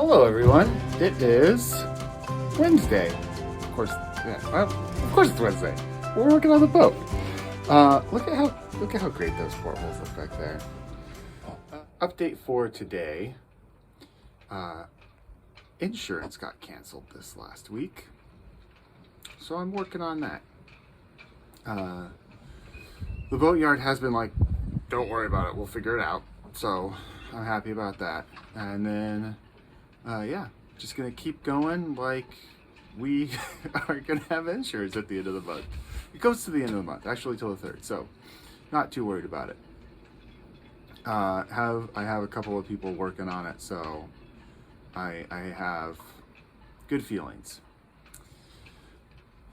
Hello everyone, it is Wednesday. Of course, of course it's Wednesday. We're working on the boat. Look at how great those portholes look back there. Update for today. Insurance got canceled this last week, so I'm working on that. The boatyard has been like, don't worry about it, we'll figure it out. So I'm happy about that. And then, yeah, just gonna keep going like we are gonna have insurance at the end of the month. It goes to the end of the month, actually till the 3rd, so not too worried about it. I have a couple of people working on it, so I have good feelings.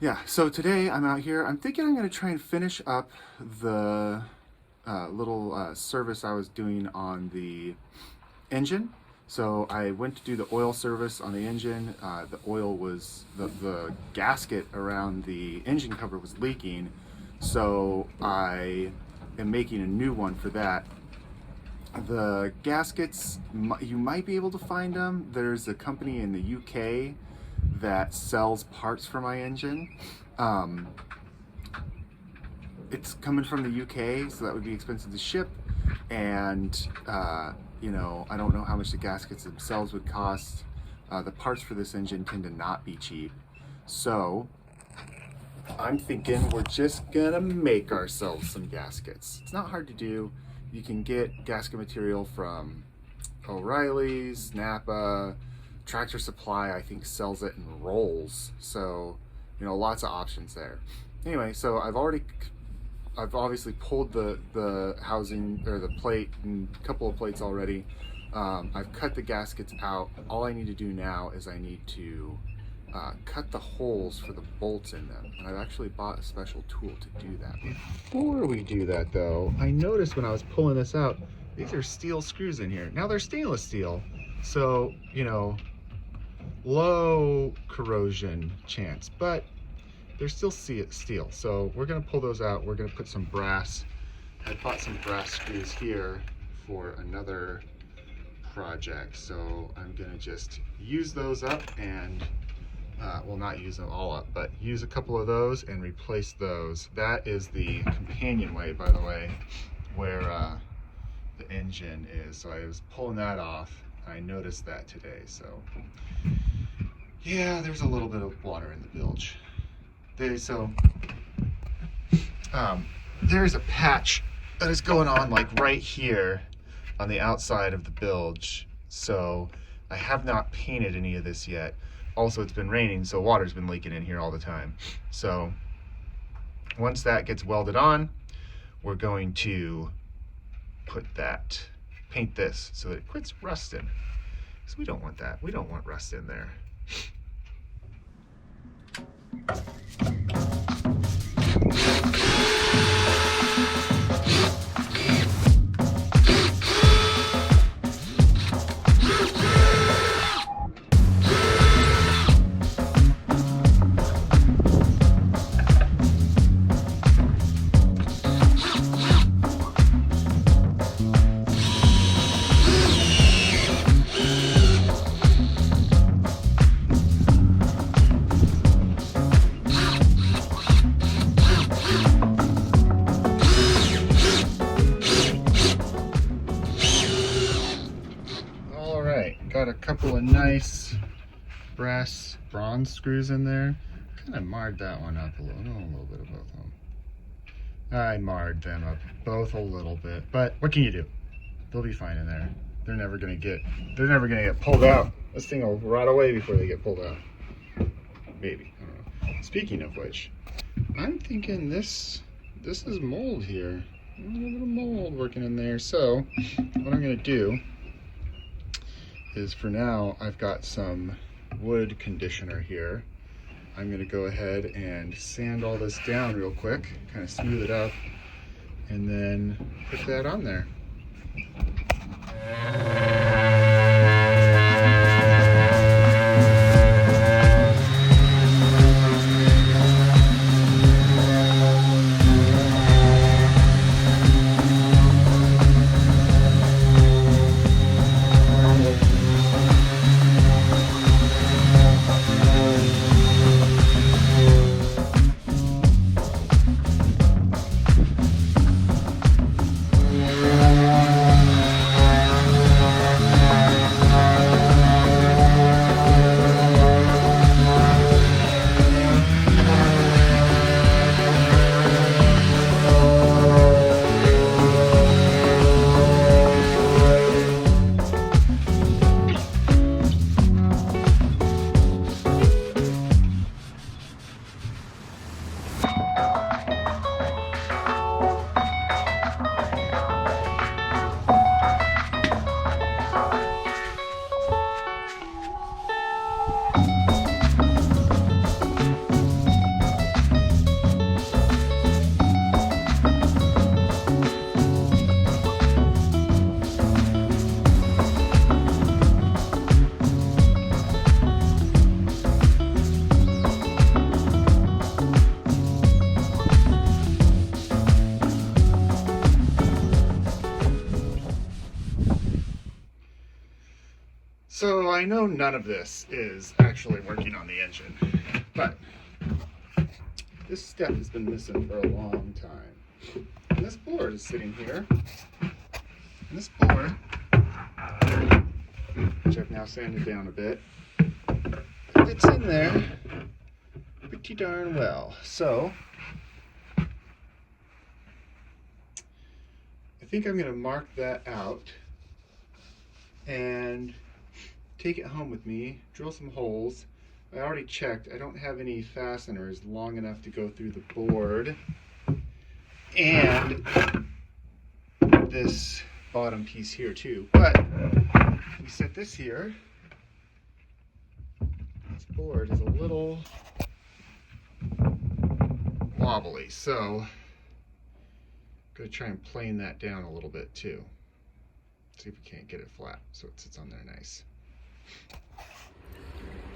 Yeah, so today I'm out here. I'm thinking I'm going to try and finish up the little service I was doing on the engine. So I went to do the oil service on the engine. The oil was, the gasket around the engine cover was leaking. So I am making a new one for that. The gaskets, you might be able to find them. There's a company in the UK that sells parts for my engine. It's coming from the UK, so that would be expensive to ship. And, you know, I don't know how much the gaskets themselves would cost. The parts for this engine tend to not be cheap. So I'm thinking we're just gonna make ourselves some gaskets. It's not hard to do. You can get gasket material from O'Reilly's, Napa, Tractor Supply, I think sells it in rolls. So, you know, lots of options there. Anyway, so I've obviously pulled the housing or the plate and a couple of plates already. I've cut the gaskets out. All I need to do now is I need to cut the holes for the bolts in them. And I've actually bought a special tool to do that. Before we do that though, I noticed when I was pulling this out, these are steel screws in here. Now they're stainless steel, so, you know, low corrosion chance, but they're still steel. So we're gonna pull those out. We're gonna put some brass. I bought some brass screws here for another project. So I'm gonna just use those up and well, not use them all up, but use a couple of those and replace those. That is the companionway, by the way, where the engine is. So I was pulling that off. I noticed that today. So yeah, there's a little bit of water in the bilge. There's a patch that is going on like right here on the outside of the bilge. So I have not painted any of this yet. Also, it's been raining, so water's been leaking in here all the time. So once that gets welded on, we're going to paint this so that it quits rusting. Because we don't want that. We don't want rust in there. Got a couple of nice bronze screws in there. Kind of marred that one up a little bit of both of them. I marred them up both a little bit, but what can you do? They'll be fine in there. They're never gonna get pulled out. This thing will rot away before they get pulled out. Maybe, I don't know. Speaking of which, I'm thinking this is mold here. A little bit of mold working in there. So what I'm gonna do is, for now, I've got some wood conditioner here. I'm gonna go ahead and sand all this down real quick, kind of smooth it up, and then put that on there. I know none of this is actually working on the engine, but this step has been missing for a long time. And this board is sitting here. And this board, which I've now sanded down a bit, fits in there pretty darn well. So I think I'm going to mark that out and take it home with me, drill some holes. I already checked. I don't have any fasteners long enough to go through the board and this bottom piece here too. But we set this here. This board is a little wobbly, so I'm going to try and plane that down a little bit too. See if we can't get it flat so it sits on there nice.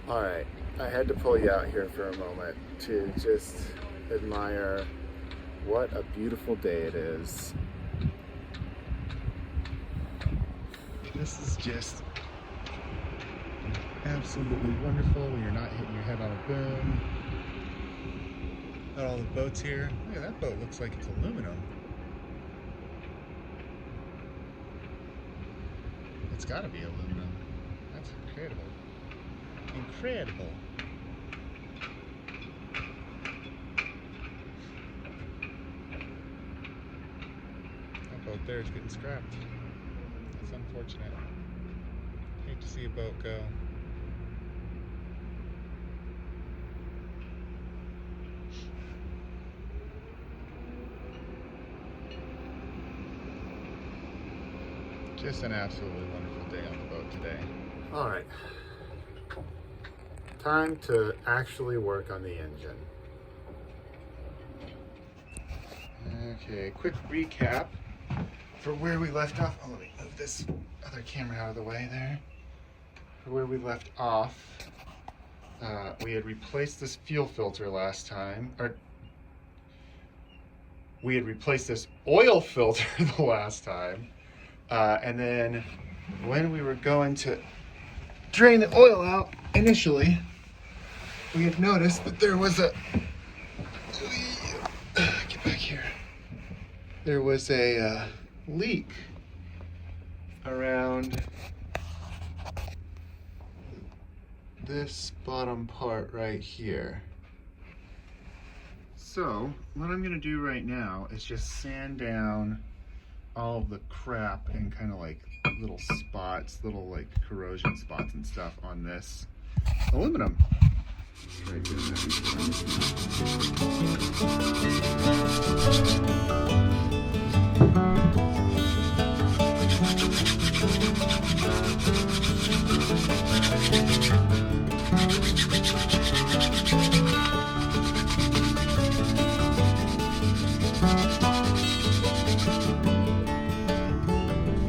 All right, I had to pull you out here for a moment to just admire what a beautiful day it is. This is just absolutely wonderful when you're not hitting your head on a boom. Got all the boats here. Look at that boat, looks like it's aluminum. It's gotta be aluminum. That's incredible. Incredible. That boat there is getting scrapped. That's unfortunate. Hate to see a boat go. Just an absolutely wonderful day on the boat today. All right. Time to actually work on the engine. Okay, quick recap for where we left off. Oh, let me move this other camera out of the way there. For where we left off, we had replaced this fuel filter last time, or we had replaced this oil filter the last time. And then when we were going to drain the oil out initially, we had noticed that there was a, get back here, there was a leak around this bottom part right here. So what I'm gonna do right now is just sand down all of the crap and kind of like little spots, little like corrosion spots and stuff on this aluminum. Right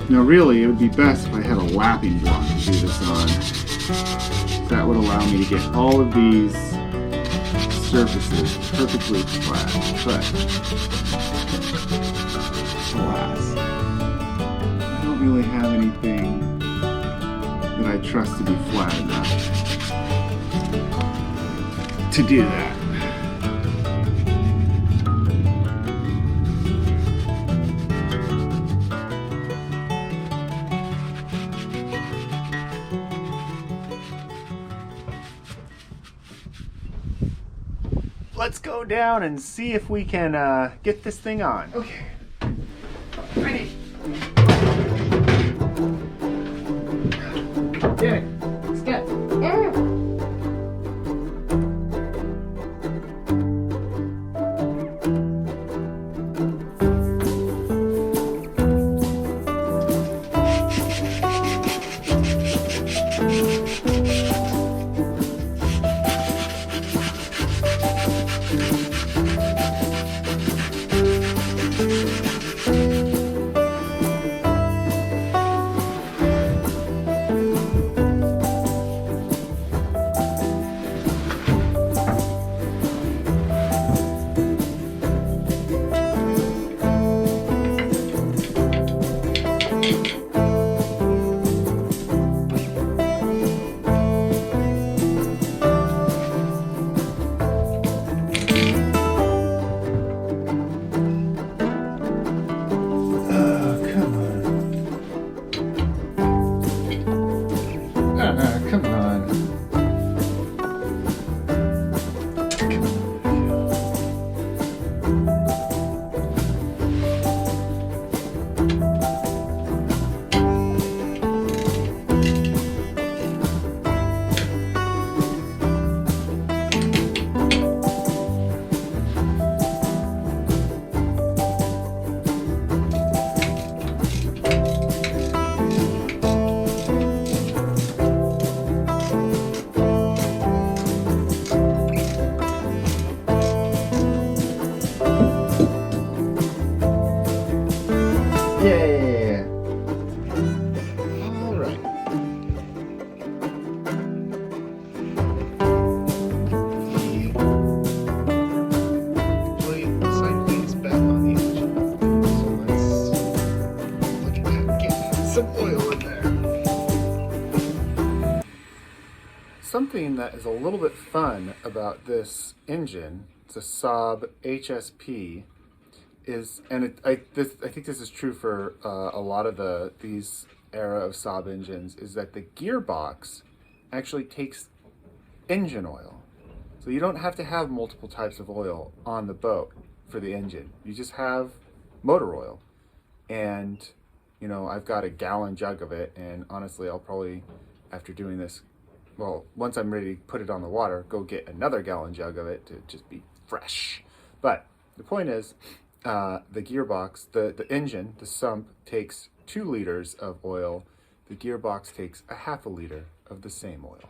Now really, it would be best if I had a lapping block to do this on. That would allow me to get all of these surfaces perfectly flat, but alas, I don't really have anything that I trust to be flat enough to do that. Let's go down and see if we can get this thing on. Okay. Ready. Get it. Let's get it. something that is a little bit fun about this engine. It's a Sabb HSP. I think this is true for a lot of these era of Saab engines, is that the gearbox actually takes engine oil. So you don't have to have multiple types of oil on the boat for the engine. You just have motor oil. And, you know, I've got a gallon jug of it, and honestly, I'll probably, after doing this, well, once I'm ready to put it on the water, go get another gallon jug of it to just be fresh. But the point is, the gearbox, the engine, the sump, takes 2 liters of oil. The gearbox takes a half a liter of the same oil.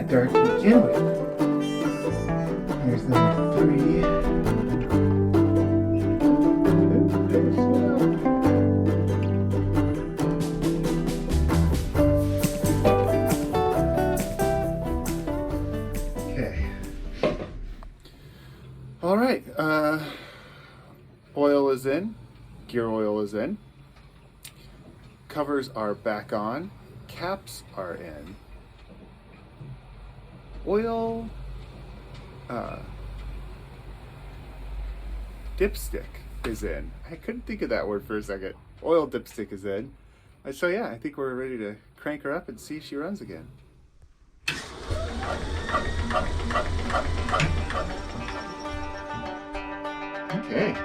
Dark to begin with. Here's number 3. Okay. All right. Oil is in. Gear oil is in. Covers are back on. Caps are in. Oil dipstick is in. I couldn't think of that word for a second. Oil dipstick is in. So yeah, I think we're ready to crank her up and see if she runs again. Okay.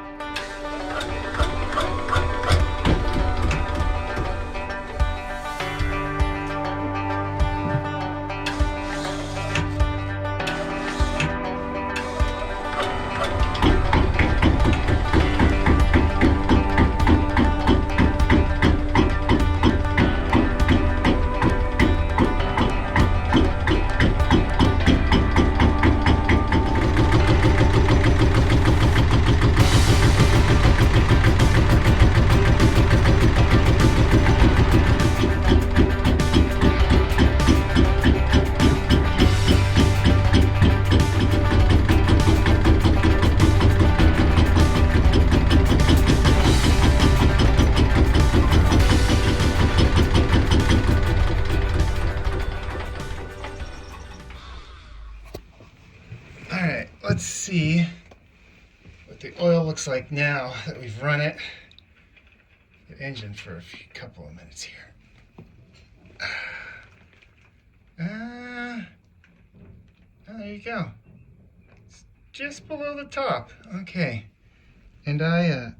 Alright, let's see what the oil looks like now that we've run the engine for a couple of minutes here. Oh, there you go. It's just below the top. Okay. And I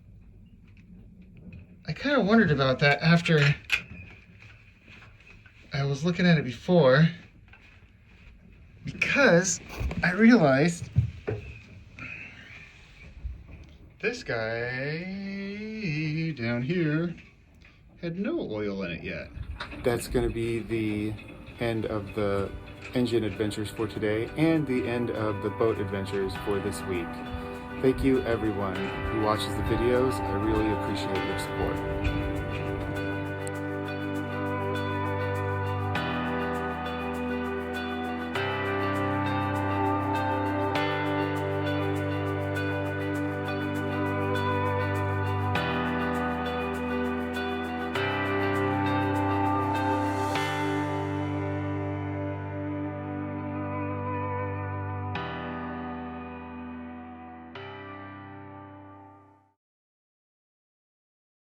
kind of wondered about that after I was looking at it before, because I realized this guy down here had no oil in it yet. That's going to be the end of the engine adventures for today and the end of the boat adventures for this week. Thank you everyone who watches the videos. I really appreciate your support.